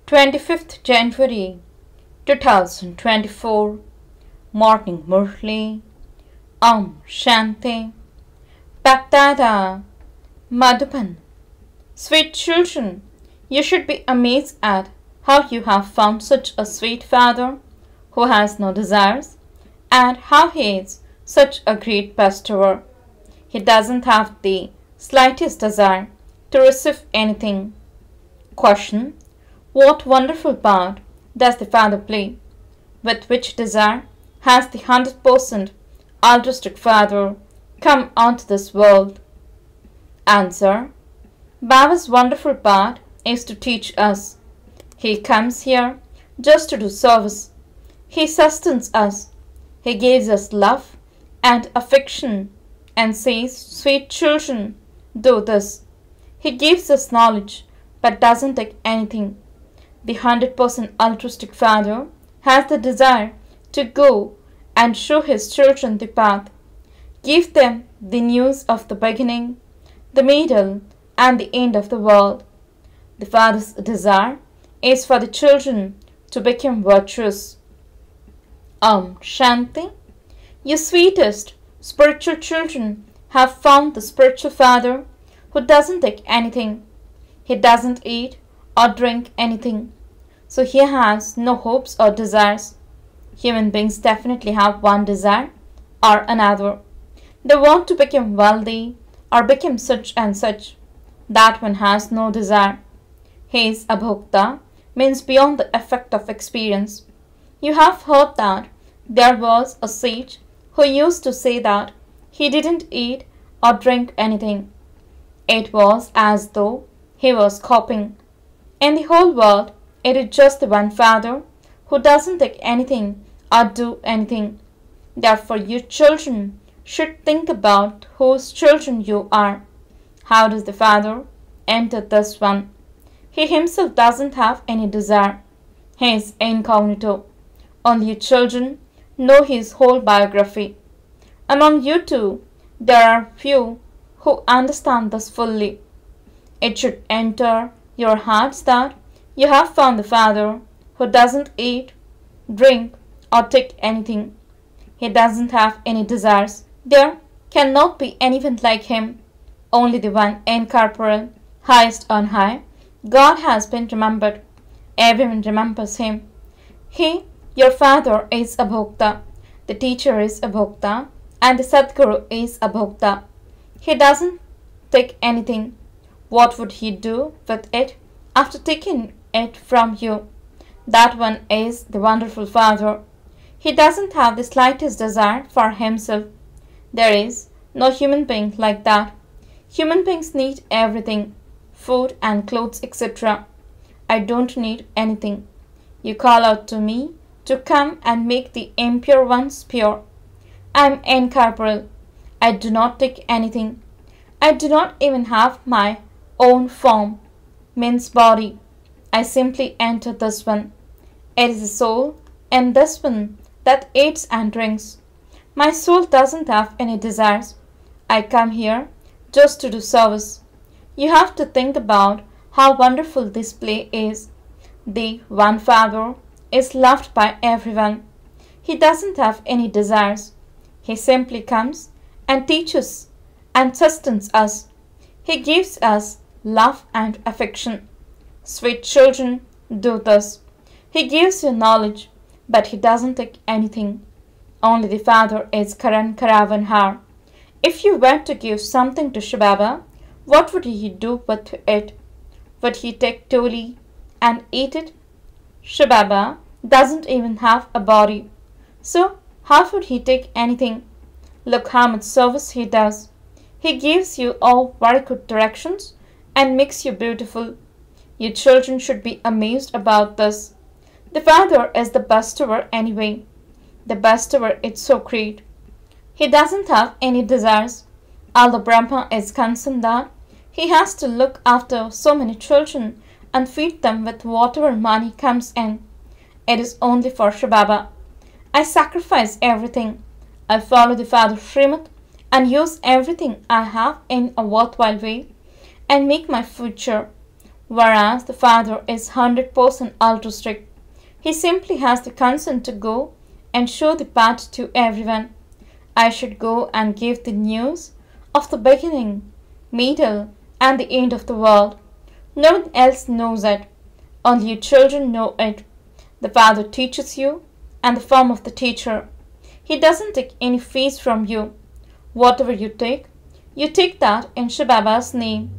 25th January 2024 Morning Murli. Om Shanti. BapDada, Madhuban. Sweet children, you should be amazed at how you have found such a sweet father who has no desires, and how he is such a great bestower. He doesn't have the slightest desire to receive anything. Question: what wonderful part does the Father play? With which desire has the 100% altruistic Father come onto this world? Answer: Baba's wonderful part is to teach us. He comes here just to do service. He sustains us. He gives us love and affection and says, "Sweet children, do this." He gives us knowledge but doesn't take anything. The 100% altruistic Father has the desire to go and show his children the path, give them the news of the beginning, the middle, and the end of the world. The Father's desire is for the children to become virtuous. Om Shanti. You sweetest spiritual children have found the spiritual Father who doesn't take anything. He doesn't eat or drink anything, so he has no hopes or desires. Human beings definitely have one desire or another. They want to become wealthy or become such and such. That one has no desire. He is abhokta, means beyond the effect of experience. You have heard that there was a sage who used to say that he didn't eat or drink anything. It was as though he was copying. In the whole world, it is just the one Father who doesn't take anything or do anything. Therefore, you children should think about whose children you are. How does the Father enter this one? He himself doesn't have any desire. He is incognito. Only you children know his whole biography. Among you two, there are few who understand this fully. It should enter your hearts that you have found the Father who doesn't eat, drink, or take anything. He doesn't have any desires. There cannot be anyone like him. Only the one incorporeal, highest on high, God has been remembered. Everyone remembers him. He, your Father, is abhokta, the teacher is abhokta, and the Sadguru is abhokta. He doesn't take anything. What would he do with it after taking it from you? That one is the wonderful Father. He doesn't have the slightest desire for himself. There is no human being like that. Human beings need everything, food and clothes, etc. I don't need anything. You call out to me to come and make the impure ones pure. I am incorporeal. I do not take anything. I do not even have my own form, means body. I simply enter this one. It is the soul in this one that eats and drinks. My soul doesn't have any desires. I come here just to do service. You have to think about how wonderful this play is. The one Father is loved by everyone. He doesn't have any desires. He simply comes and teaches and sustains us. He gives us love and affection. Sweet children, do this. He gives you knowledge, but he doesn't take anything. Only the Father is Karan Karavan Har. If you were to give something to shivbaba, what would he do with it? Would he take toli and eat it? Shivbaba doesn't even have a body. So how would he take anything? Look how much service he does. He gives you all very good directions and makes you beautiful. You children should be amazed about this. The Father is the bestower anyway. The bestower is so great. He doesn't have any desires. Although Brahma is concerned that he has to look after so many children and feed them with whatever money comes in. It is only for shivbaba. I sacrifice everything. I follow the Father's Srimad and use everything I have in a worthwhile way and make my future. whereas the father is 100% altruistic. He simply has the consent to go and show the path to everyone. I should go and give the news of the beginning, middle, and the end of the world. No one else knows it. Only you children know it. The father teaches you, and the form of the teacher. He doesn't take any fees from you. Whatever you take that in Shivbaba's name.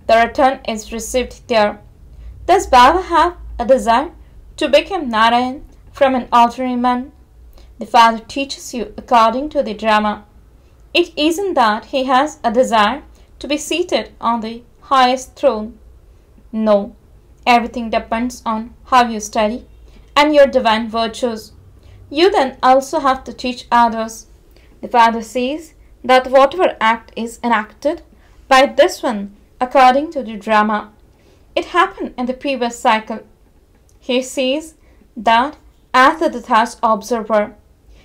The return is received there. Does Baba have a desire to become Narayan from an ordinary man? The father teaches you according to the drama. It isn't that he has a desire to be seated on the highest throne. No, everything depends on how you study and your divine virtues. You then also have to teach others. The father says that whatever act is enacted by this one according to the drama, it happened in the previous cycle. He says that as the detached observer.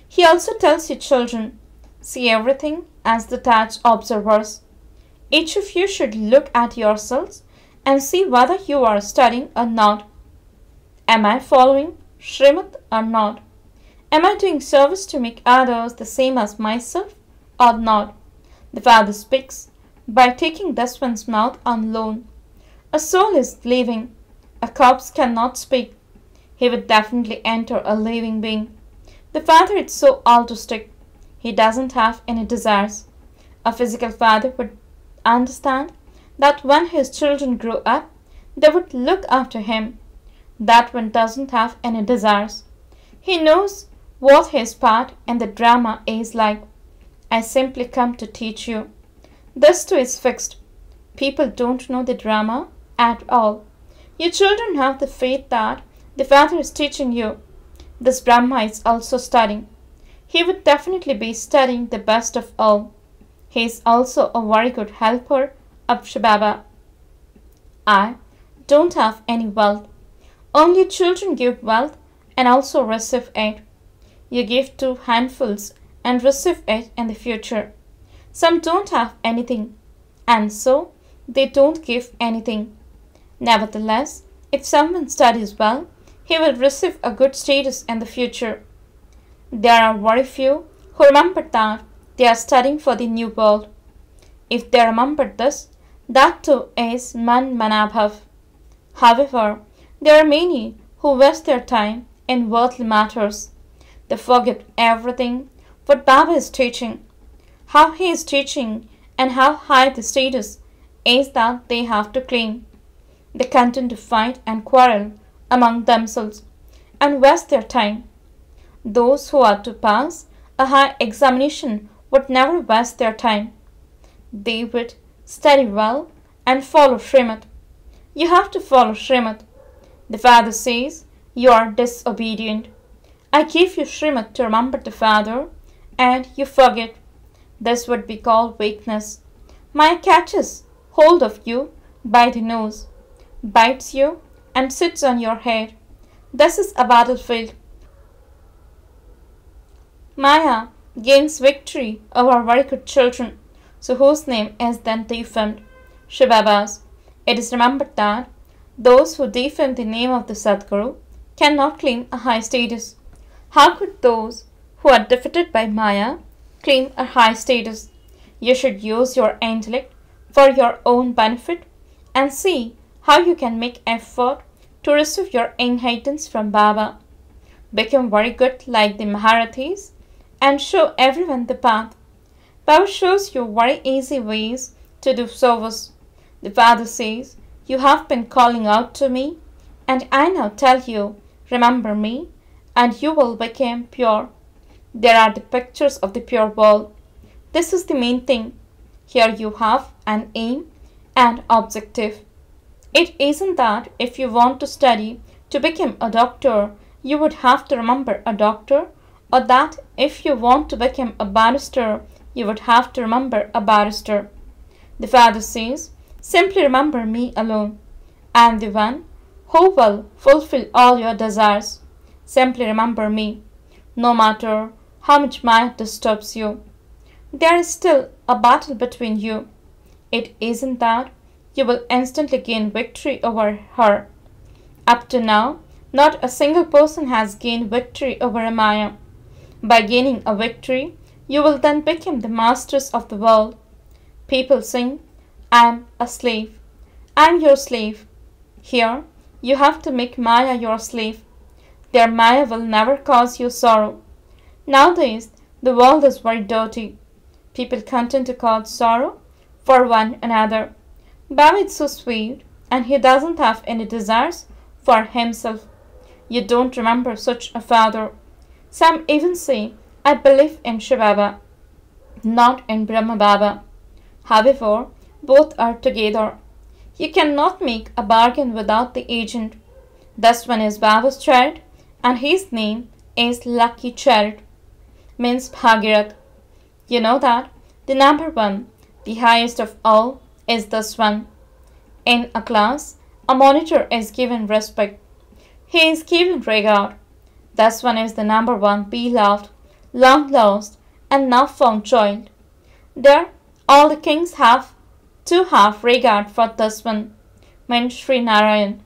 He also tells you children, see everything as detached observers. Each of you should look at yourselves and see whether you are studying or not. Am I following Srimad or not? Am I doing service to make others the same as myself or not? The father speaks by taking this one's mouth on loan. A soul is living. A corpse cannot speak. He would definitely enter a living being. The father is so altruistic. He doesn't have any desires. A physical father would understand that when his children grow up, they would look after him. That one doesn't have any desires. He knows what his part in the drama is like. I simply come to teach you. This too is fixed. People don't know the drama at all. You children have the faith that the father is teaching you. This Brahma is also studying. He would definitely be studying the best of all. He is also a very good helper of Shivbaba. I don't have any wealth. Only children give wealth and also receive it. You give 2 handfuls and receive it in the future. Some don't have anything, and so they don't give anything. Nevertheless, if someone studies well, he will receive a good status in the future. There are very few who remember that they are studying for the new world. If they remember this, that too is man manabhav. However, there are many who waste their time in worldly matters. They forget everything what Baba is teaching, how he is teaching, and how high the status is that they have to claim. They continue to fight and quarrel among themselves and waste their time. Those who are to pass a high examination would never waste their time. They would study well and follow Srimad. You have to follow Srimad. The father says you are disobedient. I give you Srimad to remember the father and you forget. This would be called weakness. Maya catches hold of you by the nose, bites you and sits on your head. This is a battlefield. Maya gains victory over very good children, so whose name is then defamed, Shivbaba's. It is remembered that those who defame the name of the Sadguru cannot claim a high status. How could those who are defeated by Maya claim a high status? You should use your intellect for your own benefit and see how you can make effort to receive your inheritance from Baba. Become very good like the Maharathis and show everyone the path. Baba shows you very easy ways to do service. The father says, you have been calling out to me, and I now tell you, remember me, and you will become pure. There are the pictures of the pure world. This is the main thing. Here you have an aim and objective. It isn't that if you want to study to become a doctor, you would have to remember a doctor, or that if you want to become a barrister, you would have to remember a barrister. The father says, simply remember me alone. I am the one who will fulfill all your desires. Simply remember me, no matter how much Maya disturbs you. There is still a battle between you. It isn't that you will instantly gain victory over her. Up to now, not a single person has gained victory over a Maya. By gaining a victory, you will then become the masters of the world. People sing, I am a slave. I am your slave. Here, you have to make Maya your slave. Their Maya will never cause you sorrow. Nowadays, the world is very dirty. People content to cause sorrow for one another. Baba is so sweet, and he doesn't have any desires for himself. You don't remember such a father. Some even say, I believe in shivbaba, not in Brahma Baba. However, both are together. You cannot make a bargain without the agent. This one is Baba's child, and his name is Lucky Child, means Bhagirath. You know that the number one, the highest of all, is this one. In a class, a monitor is given respect. He is given regard. This one is the number one beloved, long lost, and now found child. There, all the kings have to have regard for this one, meant Sri Narayan.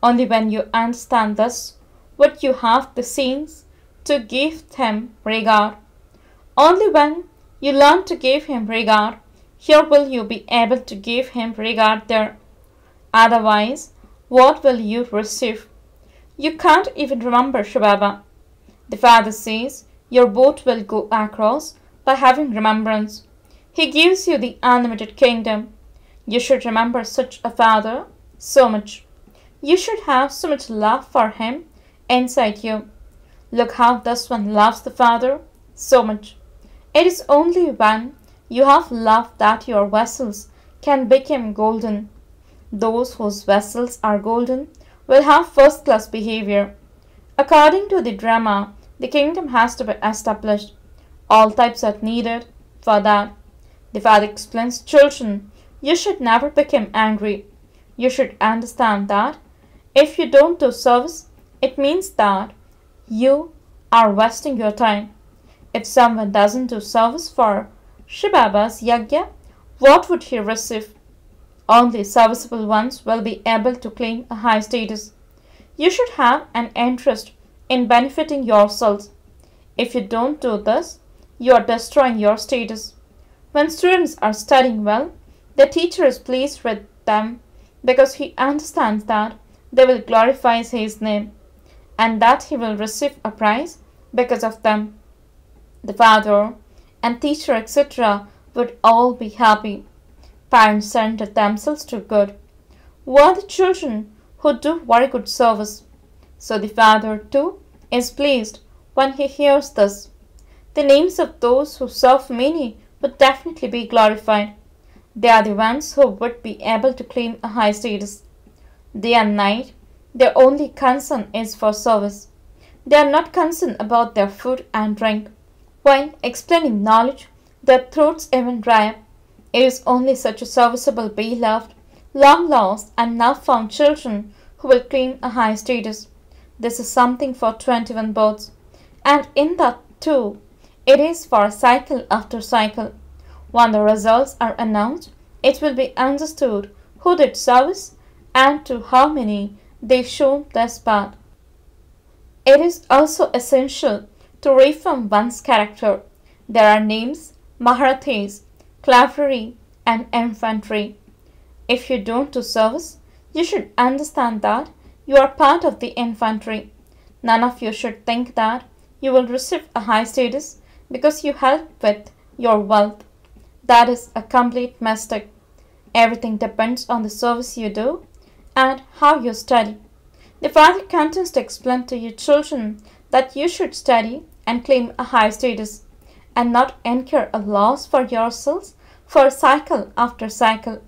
Only when you understand this, would you have the scenes to give him regard. Only when you learn to give him regard, here will you be able to give him regard there. Otherwise, what will you receive? You can't even remember shivbaba. The father says your boat will go across by having remembrance. He gives you the unlimited kingdom. You should remember such a father so much. You should have so much love for him inside you. Look how this one loves the father so much. It is only when you have love that your vessels can become golden. Those whose vessels are golden will have first-class behavior. According to the drama, the kingdom has to be established. All types are needed for that. The father explains, children, you should never become angry. You should understand that if you don't do service, it means that you are wasting your time. If someone doesn't do service for Shivbaba's yagya, what would he receive? Only serviceable ones will be able to claim a high status. You should have an interest in benefiting yourselves. If you don't do this, you are destroying your status. When students are studying well, the teacher is pleased with them because he understands that they will glorify his name and that he will receive a prize because of them. The father and teacher, etc., would all be happy. Parents surrender themselves to good. Who are the children who do very good service? So the father too is pleased when he hears this. The names of those who serve many would definitely be glorified. They are the ones who would be able to claim a high status. Day and night, their only concern is for service. They are not concerned about their food and drink. While explaining knowledge, their throats even dry up. It is only such a serviceable, beloved, long lost, and now found children who will claim a high status. This is something for 21 births, and in that too, it is for cycle after cycle. When the results are announced, it will be understood who did service and to how many they shown this path. It is also essential to reform one's character. There are names, Maharathis, cavalry, and infantry. If you don't do service, you should understand that you are part of the infantry. None of you should think that you will receive a high status because you help with your wealth. That is a complete mistake. Everything depends on the service you do and how you study. The father continues to explain to you children that you should study and claim a high status and not incur a loss for yourselves for cycle after cycle.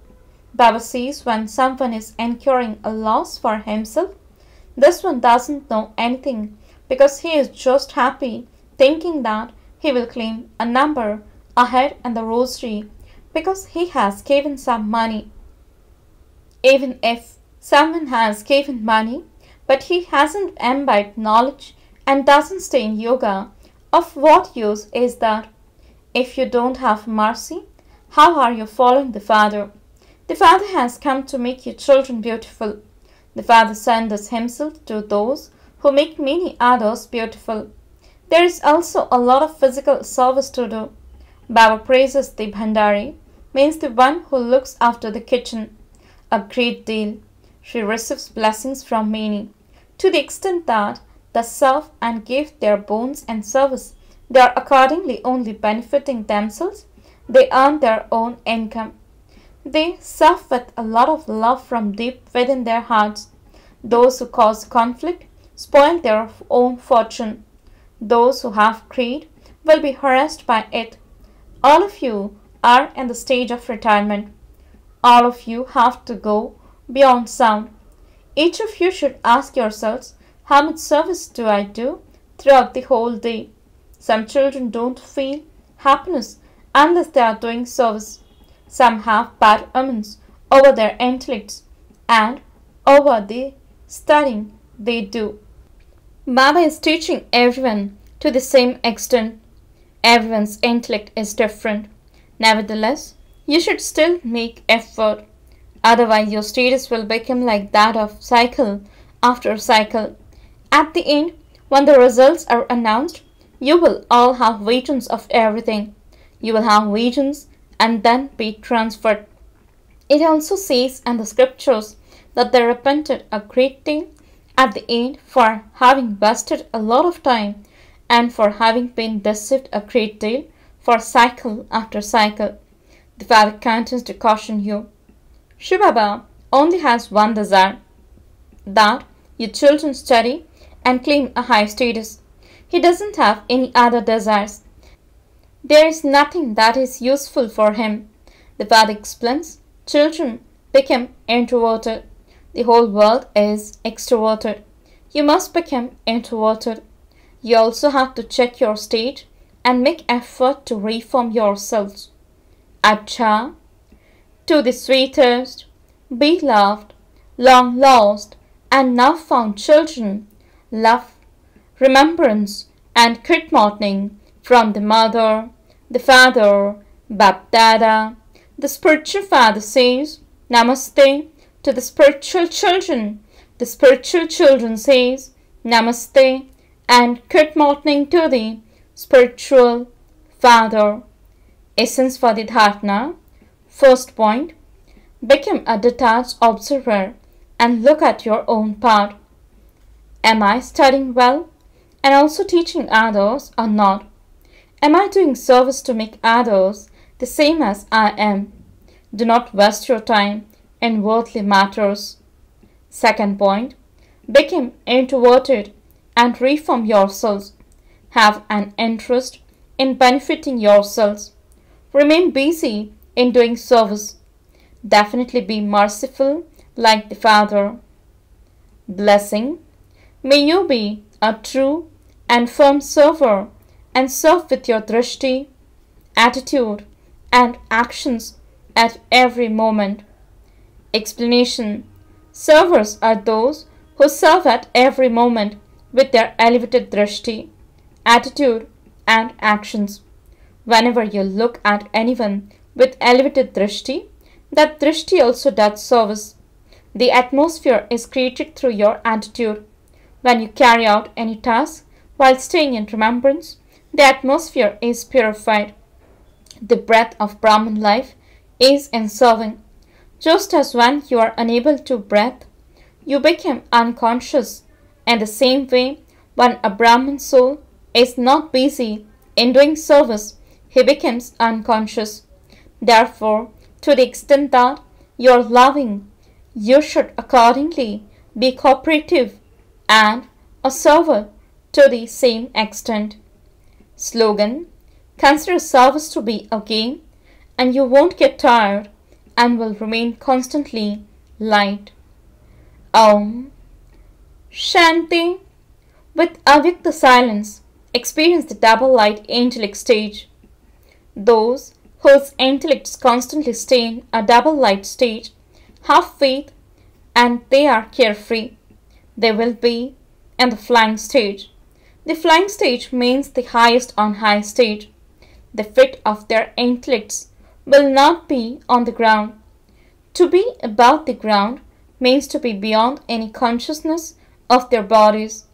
Baba says when someone is incurring a loss for himself, this one doesn't know anything because he is just happy thinking that he will claim a number ahead in the rosary because he has given some money. Even if someone has given money but he hasn't imbibed knowledge and doesn't stay in yoga, of what use is that? If you don't have mercy, how are you following the Father? The Father has come to make you children beautiful. The Father sends himself to those who make many others beautiful. There is also a lot of physical service to do. Baba praises the Bhandari, means the one who looks after the kitchen, a great deal. She receives blessings from many, to the extent that they serve and give their bones and service. They are accordingly only benefiting themselves. They earn their own income. They serve with a lot of love from deep within their hearts. Those who cause conflict spoil their own fortune. Those who have greed will be harassed by it. All of you are in the stage of retirement. All of you have to go beyond sound. Each of you should ask yourselves, how much service do I do throughout the whole day? Some children don't feel happiness unless they are doing service. Some have bad omens over their intellects and over the studying they do. Baba is teaching everyone to the same extent. Everyone's intellect is different. Nevertheless, you should still make effort. Otherwise, your status will become like that of cycle after cycle. At the end, when the results are announced, you will all have visions of everything. You will have visions and then be transferred. It also says in the scriptures that they repented a great deal at the end for having wasted a lot of time and for having been deceived a great deal for cycle after cycle. The Father continues to caution you. Shivbaba only has one desire, that your children study and claim a high status. He doesn't have any other desires. There is nothing that is useful for him. The Father explains, children become introverted. The whole world is extroverted. You must become introverted. You also have to check your state and make effort to reform yourselves. Acha, to the sweetest, beloved, long lost, and now found children, love, remembrance, and good morning from the Mother, the Father, BapDada. The spiritual Father says, Namaste to the spiritual children. The spiritual children says, Namaste and good morning to the spiritual Father. Essence for the Dharana. First point, become a detached observer and look at your own part. Am I studying well and also teaching others or not? Am I doing service to make others the same as I am? Do not waste your time in worldly matters. Second point, become introverted and reform yourselves. Have an interest in benefiting yourselves. Remain busy in doing service. Definitely be merciful like the Father. Blessing. May you be a true and firm server and serve with your drishti, attitude and actions at every moment. Explanation. Servers are those who serve at every moment with their elevated drishti, attitude and actions. Whenever you look at anyone with elevated drishti, that drishti also does service. The atmosphere is created through your attitude. When you carry out any task while staying in remembrance, the atmosphere is purified. The breath of Brahman life is in serving. Just as when you are unable to breathe, you become unconscious. In the same way, when a Brahman soul is not busy in doing service, he becomes unconscious. Therefore, to the extent that you are loving, you should accordingly be cooperative and a server to the same extent. Slogan. Consider service to be a game and you won't get tired and will remain constantly light. Om Shanti. With Avyakt silence, experience the double light angelic stage. Those whose intellects constantly stay in a double light stage have faith and they are carefree. They will be in the flying stage. The flying stage means the highest on high stage. The feet of their intellects will not be on the ground. To be above the ground means to be beyond any consciousness of their bodies.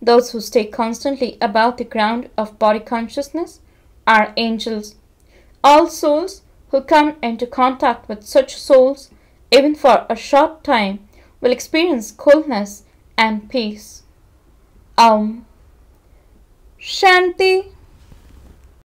Those who stay constantly above the ground of body consciousness are angels. All souls who come into contact with such souls, even for a short time, will experience coolness and peace. Om Shanti.